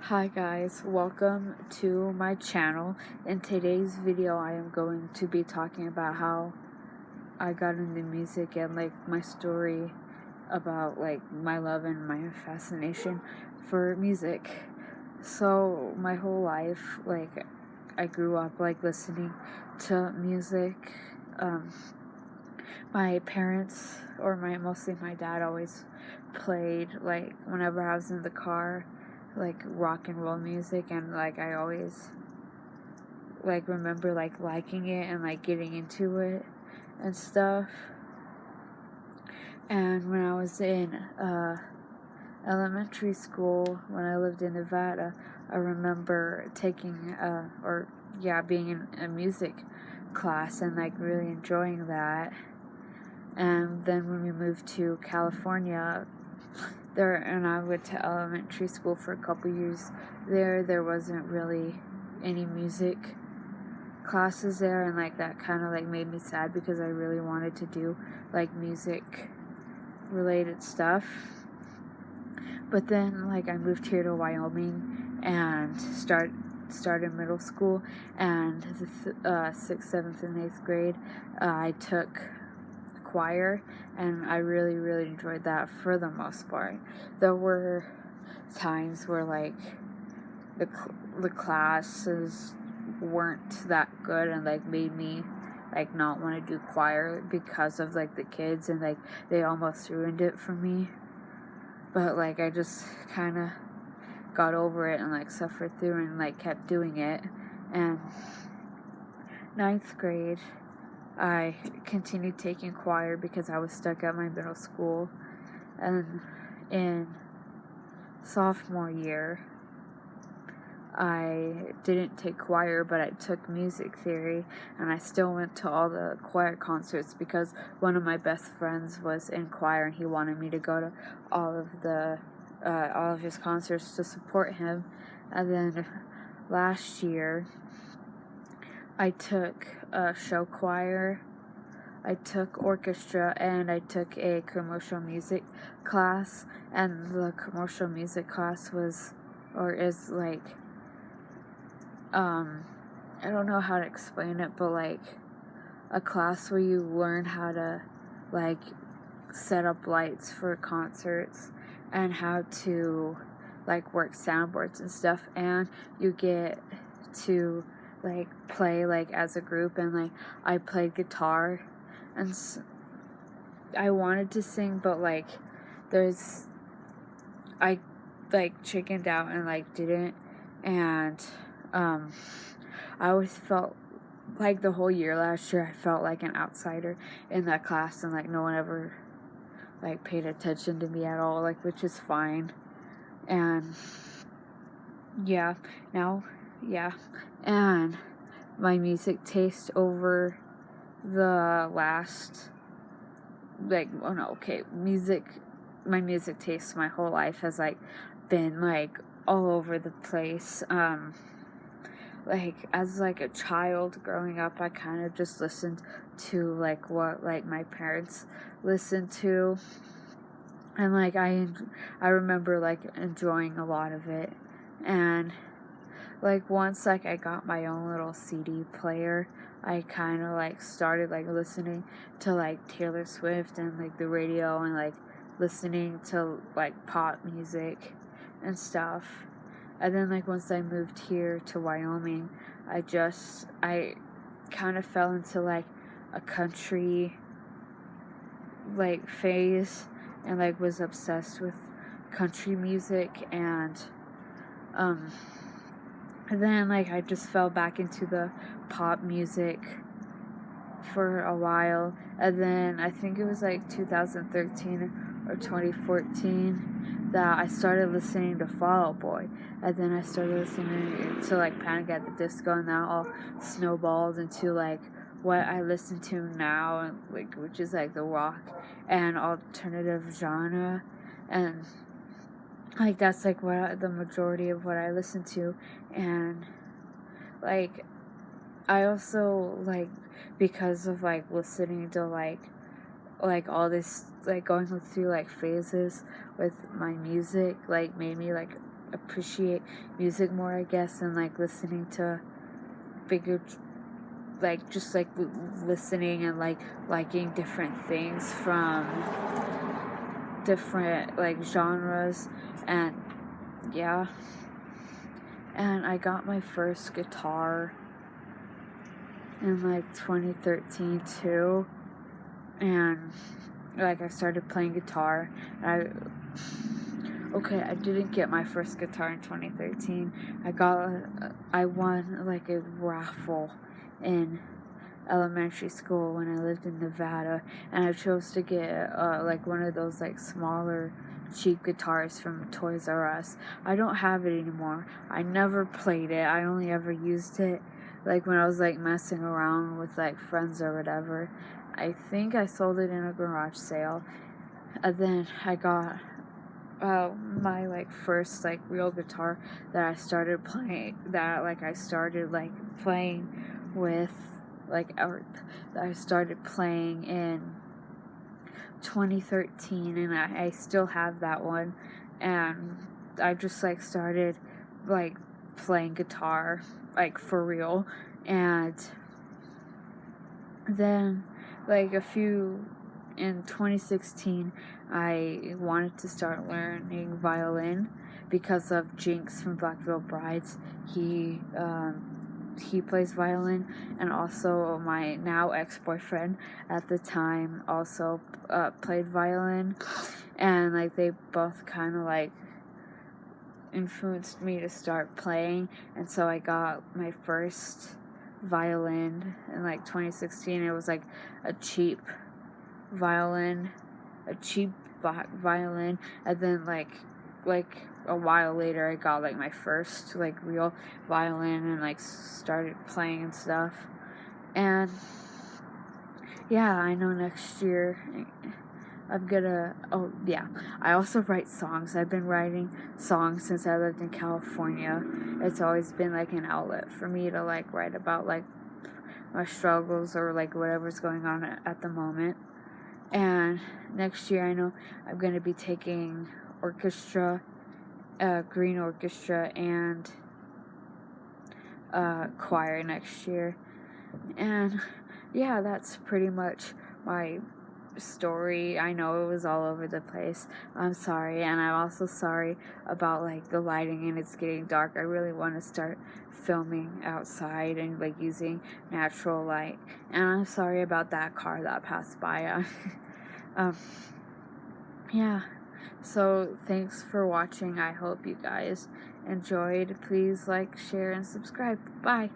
Hi guys, welcome to my channel. In today's video I am going to be talking about how I got into music and my story about my love and my fascination for music. So my whole life I grew up listening to music. My parents mostly my dad always played whenever I was in the car rock and roll music, and I always remember liking it and getting into it and stuff. And when I was in elementary school, when I lived in Nevada, I remember taking being in a music class and really enjoying that. And then when we moved to California, I went to elementary school for a couple years there wasn't really any music classes there, and that kind of made me sad because I really wanted to do music related stuff. But then I moved here to Wyoming and started middle school, and the 6th, 7th, and 8th grade I took choir, and I really enjoyed that for the most part. There were times where the classes weren't that good and made me not want to do choir because of the kids, and they almost ruined it for me. But I just kind of got over it and suffered through and kept doing it. And 9th grade I continued taking choir because I was stuck at my middle school. And in sophomore year, I didn't take choir, but I took music theory, and I still went to all the choir concerts because one of my best friends was in choir and he wanted me to go to all of his concerts to support him. And then last year, I took show choir, I took orchestra, and I took a commercial music class. And the commercial music class is I don't know how to explain it, but a class where you learn how to set up lights for concerts and how to work soundboards and stuff, and you get to play as a group. And I played guitar, and I wanted to sing, but there's I chickened out and didn't. And I always felt the whole year last year I felt like an outsider in that class, and no one ever paid attention to me at all, which is fine. And and my music taste over the last my music taste my whole life has been all over the place. As a child growing up, I kind of just listened to what my parents listened to, and I remember enjoying a lot of it. And once I got my own little CD player, I kind of started listening to Taylor Swift and the radio, and listening to pop music and stuff. And then once I moved here to Wyoming, I kind of fell into a country phase, and was obsessed with country music. And then I just fell back into the pop music for a while. And then I think it was 2013 or 2014 that I started listening to Fall Out Boy. And then I started listening to Panic at the Disco, and that all snowballed into what I listen to now, and which is the rock and alternative genre. And that's what the majority of what I listen to. And I also because of listening to all this going through phases with my music made me appreciate music more, I guess, and like listening to bigger, like just like listening and like liking different things from different like genres. And yeah, and I got my first guitar in like 2013 too, and like I started playing guitar. And I didn't get my first guitar in 2013. I won like a raffle in elementary school when I lived in Nevada, and I chose to get like one of those like smaller cheap guitars from Toys R Us. I don't have it anymore. I never played it. I only ever used it like when I was like messing around with like friends or whatever. I think I sold it in a garage sale, and then I got my like first like real guitar that I started playing with that I started playing in 2013, and I still have that one. And I just like started like playing guitar like for real. And then like in 2016, I wanted to start learning violin because of Jinx from Black Veil Brides. He plays violin, and also my now ex-boyfriend at the time also played violin, and like they both kind of like influenced me to start playing. And so I got my first violin in like 2016. It was like a cheap violin, black violin, and then like a while later I got like my first like real violin and like started playing and stuff. And yeah, I know next year I'm gonna, I also write songs. I've been writing songs since I lived in California. It's always been like an outlet for me to like write about like my struggles or like whatever's going on at the moment. And next year I know I'm gonna be taking orchestra, green orchestra, and choir next year. And yeah, that's pretty much my story. I know it was all over the place. I'm sorry, and I'm also sorry about like the lighting and it's getting dark. I really want to start filming outside and like using natural light. And I'm sorry about that car that passed by. Yeah. So thanks for watching. I hope you guys enjoyed. Please like, share, and subscribe. Bye.